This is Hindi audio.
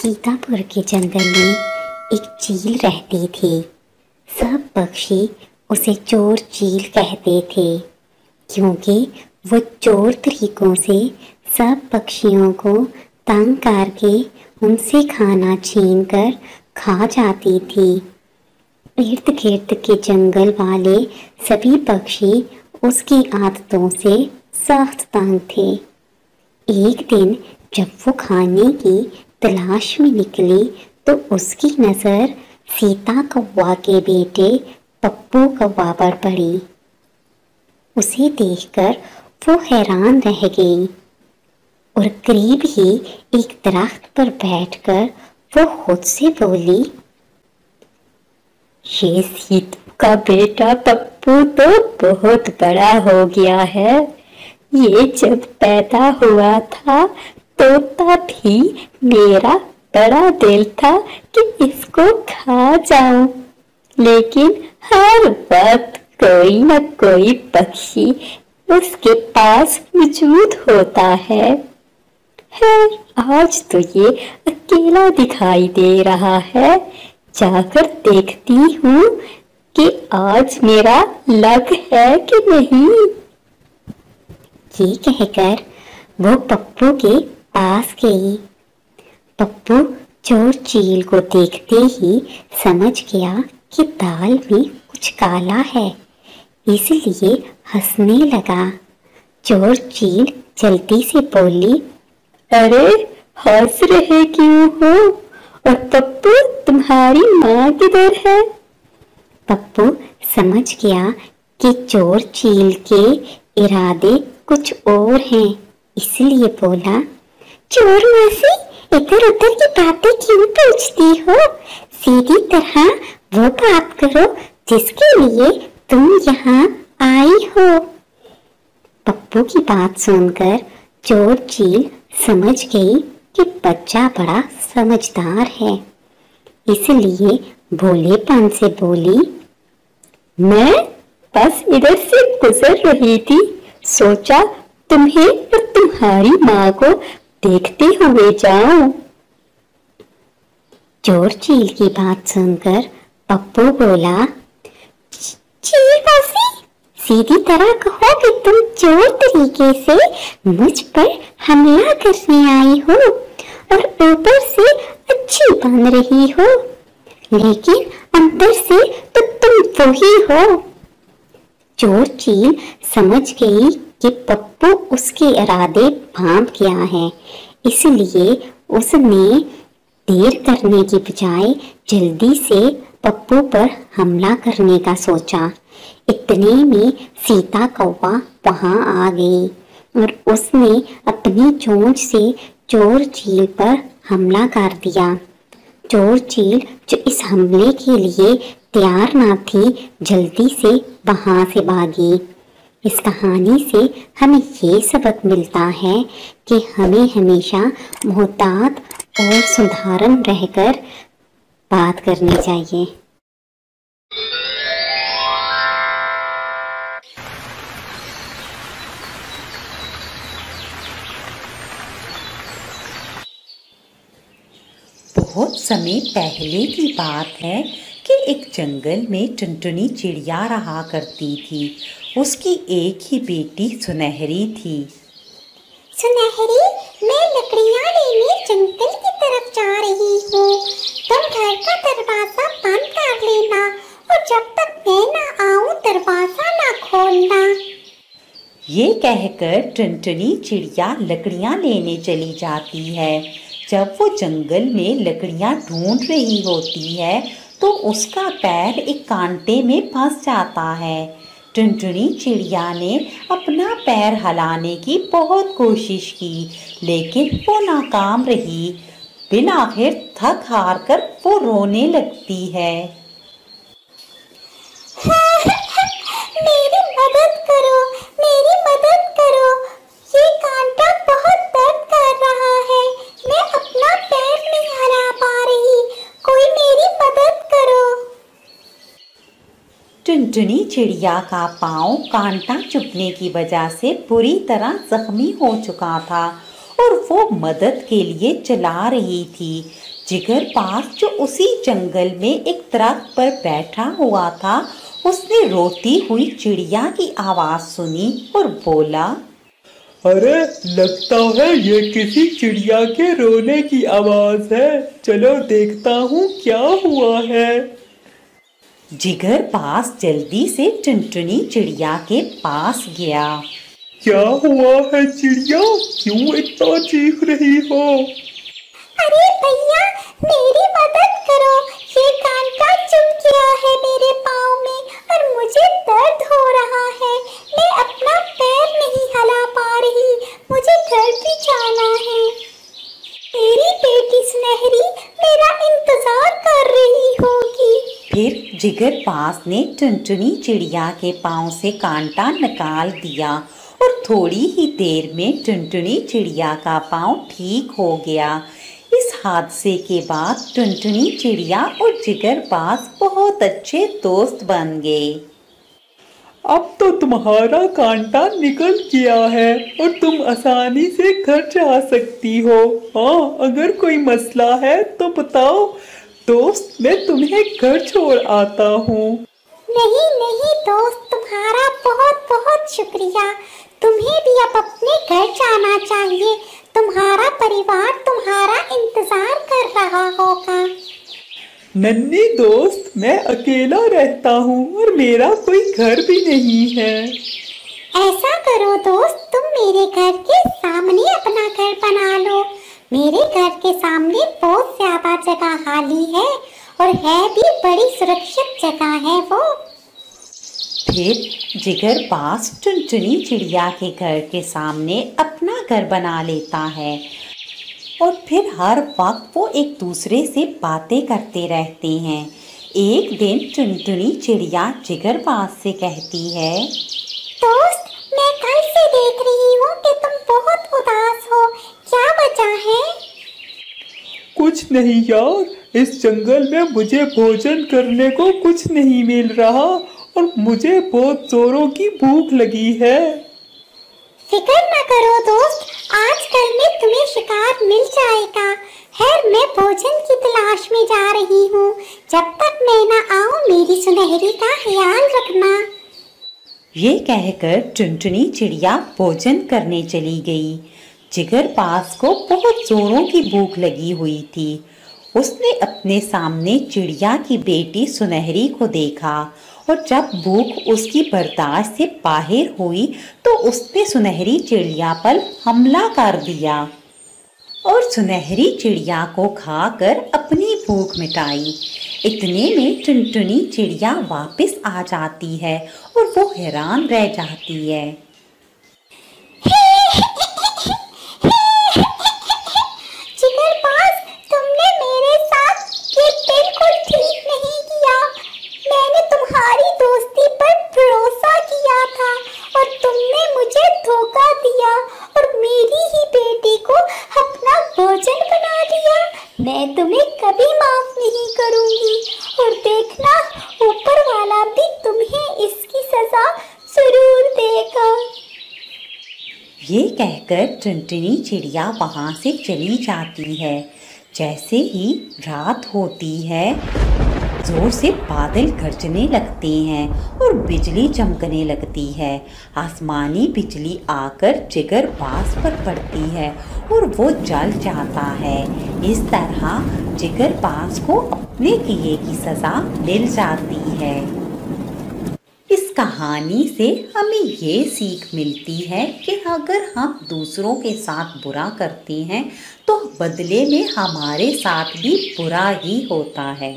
सीतापुर के जंगल में एक चील रहती थी। सब पक्षी उसे चोर चील कहते थे, क्योंकि वो चोर तरीकों से सब पक्षियों को तंग करके उनसे खाना छीन कर खा जाती थी। इर्द गिर्द के जंगल वाले सभी पक्षी उसकी आदतों से सख्त तंग थे। एक दिन जब वो खाने की तलाश में निकली तो उसकी नजर सीता कौवा के बेटे पप्पू कौवा पर पड़ी। उसे देखकर वो हैरान रह गई और करीब ही एक दरख्त पर बैठकर वो खुद से बोली, ये सीता का बेटा पप्पू तो बहुत बड़ा हो गया है। ये जब पैदा हुआ था तो तभी मेरा बड़ा दिल था कि इसको खा जाऊं, लेकिन हर वक्त कोई न कोई पक्षी उसके पास मौजूद होता है। आज तो ये अकेला दिखाई दे रहा है। जाकर देखती हूँ कि आज मेरा लक है कि नहीं। ये कहकर वो पप्पू के पास गई। पप्पू चोर चील को देखते ही समझ गया कि दाल में कुछ काला है, इसलिए हंसने लगा। चोर चील जल्दी से बोली, अरे हंस रहे क्यों हो? और पप्पू तुम्हारी माँ किधर है? पप्पू समझ गया कि चोर चील के इरादे कुछ और हैं, इसलिए बोला, चोर मौसी इधर उधर की बातें क्यों पूछती हो? सीधी तरह वो बात करो जिसके लिए तुम यहाँ आई हो। पप्पू की बात सुनकर चोर चील समझ गई कि बच्चा बड़ा समझदार है, इसलिए भोलेपन से बोली, मैं बस इधर से गुजर रही थी, सोचा तुम्हें और तुम्हारी माँ को देखते हुए जाऊं। चोर चील की बात सुनकर पप्पू बोला, चील मौसी सीधी तरह कहो कि तुम चोर तरीके से मुझ पर हमला करने आई हो और ऊपर से अच्छी बन रही हो, लेकिन अंदर से तो तुम वही हो। चोर चील समझ गई कि पप्पू उसके इरादे भांप गया है, इसलिए उसने देर करने की बजाय जल्दी से पप्पू पर हमला करने का सोचा। इतने में सीता कौवा वहां आ गई और उसने अपनी चोंच से चोर चील पर हमला कर दिया। चोर चील जो इस हमले के लिए तैयार ना थी, जल्दी से वहां से भागी। इस कहानी से हमें ये सबक मिलता है कि हमें हमेशा मोहतात और साधारण रहकर बात करनी चाहिए। बहुत समय पहले की बात है कि एक जंगल में टुनटुनी चिड़िया रहा करती थी। उसकी एक ही बेटी सुनहरी थी। सुनहरी, मैं लकड़ियाँ लेने जंगल की तरफ जा रही हूँ। तुम घर का दरवाजा बंद कर लेना और जब तक मैं ना आऊँ दरवाजा ना खोलना। ये कहकर टुनटुनी चिड़िया लकड़ियाँ लेने चली जाती है। जब वो जंगल में लकड़ियाँ ढूंढ रही होती है तो उसका पैर एक कांटे में फंस जाता है। टुनटुनी चिड़िया ने अपना पैर हिलाने की बहुत कोशिश की, लेकिन वो नाकाम रही। बिन आखिर थक हार कर वो रोने लगती है। मेरी मदद करो, मेरी मदद करो। ये कांटा बहुत दर्द कर रहा है। मैं अपना पैर नहीं हिला पा रही। कोई मेरी मदद करो। टुनटुनी चिड़िया का पाँव कांटा चुभने की वजह से बुरी तरह जख्मी हो चुका था और वो मदद के लिए चिल्ला रही थी। जिगर पास जो उसी जंगल में एक दरख्त पर बैठा हुआ था, उसने रोती हुई चिड़िया की आवाज सुनी और बोला, अरे लगता है ये किसी चिड़िया के रोने की आवाज है। चलो देखता हूँ क्या हुआ है। जिगर पास जल्दी से टुनटुनी चिड़िया के पास गया। क्या हुआ है चिड़िया, क्यों इतना चीख रही हो? अरे भैया, मेरी मदद करो, ये कांटा चुभ गया है मेरे पाँव में और मुझे दर्द हो रहा है। मैं अपना पैर नहीं हिला पा रही, मुझे घर भी जाना है। मेरी बेटी सुनहरी मेरा इंतजार कर रही होगी। फिर जिगर पास ने टुनटुनी चिड़िया के पाँव से कांटा निकाल दिया और थोड़ी ही देर में टुनटुनी चिड़िया का पाँव ठीक हो गया। इस हादसे के बाद टुनटुनी चिड़िया और जिगर पास बहुत अच्छे दोस्त बन गए। अब तो तुम्हारा कांटा निकल गया है और तुम आसानी से घर जा सकती हो। हाँ, अगर कोई मसला है तो बताओ दोस्त, मैं तुम्हें घर छोड़ आता हूँ। नहीं नहीं दोस्त, तुम्हारा बहुत बहुत शुक्रिया। तुम्हें भी अब अपने घर जाना चाहिए, तुम्हारा परिवार तुम्हारा इंतजार कर रहा होगा। नन्ही दोस्त, मैं अकेला रहता हूँ और मेरा कोई घर भी नहीं है। ऐसा करो दोस्त, तुम मेरे घर के सामने अपना घर बना लो। मेरे घर के सामने बहुत ज्यादा जगह खाली है और है भी बड़ी सुरक्षित जगह है वो। फिर जिगर पास टुनटुनी चिड़िया के घर के सामने अपना घर बना लेता है और फिर हर वक्त वो एक दूसरे से बातें करते रहते हैं। एक दिन टुनटुनी चिड़िया जिगर पास से कहती है, दोस्त, मैं कल से देख रही हूँ कि तुम बहुत उदास हो, क्या वजह है? कुछ नहीं यार, इस जंगल में मुझे भोजन करने को कुछ नहीं मिल रहा और मुझे बहुत जोरों की भूख लगी है। फिक्र न करो दोस्त, आजकल में तुम्हें शिकार मिल जाएगा। खैर, मैं भोजन की तलाश में जा रही हूँ। जब तक मैं न आऊँ मेरी सुनहरी का ख्याल रखना। ये कहकर टुनटुनी चिड़िया भोजन करने चली गई। जिगर पास को बहुत जोरों की भूख लगी हुई थी। उसने अपने सामने चिड़िया की बेटी सुनहरी को देखा और जब भूख उसकी बर्दाश्त से बाहर हुई तो उसने सुनहरी चिड़िया पर हमला कर दिया और सुनहरी चिड़िया को खाकर अपनी भूख मिटाई। इतने में टुनटुनी चिड़िया वापस आ जाती है और वो हैरान रह जाती है। जिगर पास, तुमने मेरे साथ ये बिल्कुल ठीक नहीं किया। मैंने तुम्हारी दोस्ती पर भरोसा किया था और तुमने मुझे धोखा दिया और मेरी ही बेटी को अपना भोजन बना लिया। मैं तुम्हें कभी माफ नहीं करूंगी और देखना, ऊपर वाला भी तुम्हें इसकी सजा जरूर देगा। ये कहकर टुनटुनी चिड़िया वहाँ से चली जाती है। जैसे ही रात होती है, जोर से बादल गरजने लगते हैं और बिजली चमकने लगती है। आसमानी बिजली आकर जिगर पास पर पड़ती है और वो जल जाता है। इस तरह जिगर पास को अपने किए की सजा मिल जाती है। इस कहानी से हमें ये सीख मिलती है कि अगर हम दूसरों के साथ बुरा करते हैं तो बदले में हमारे साथ भी बुरा ही होता है।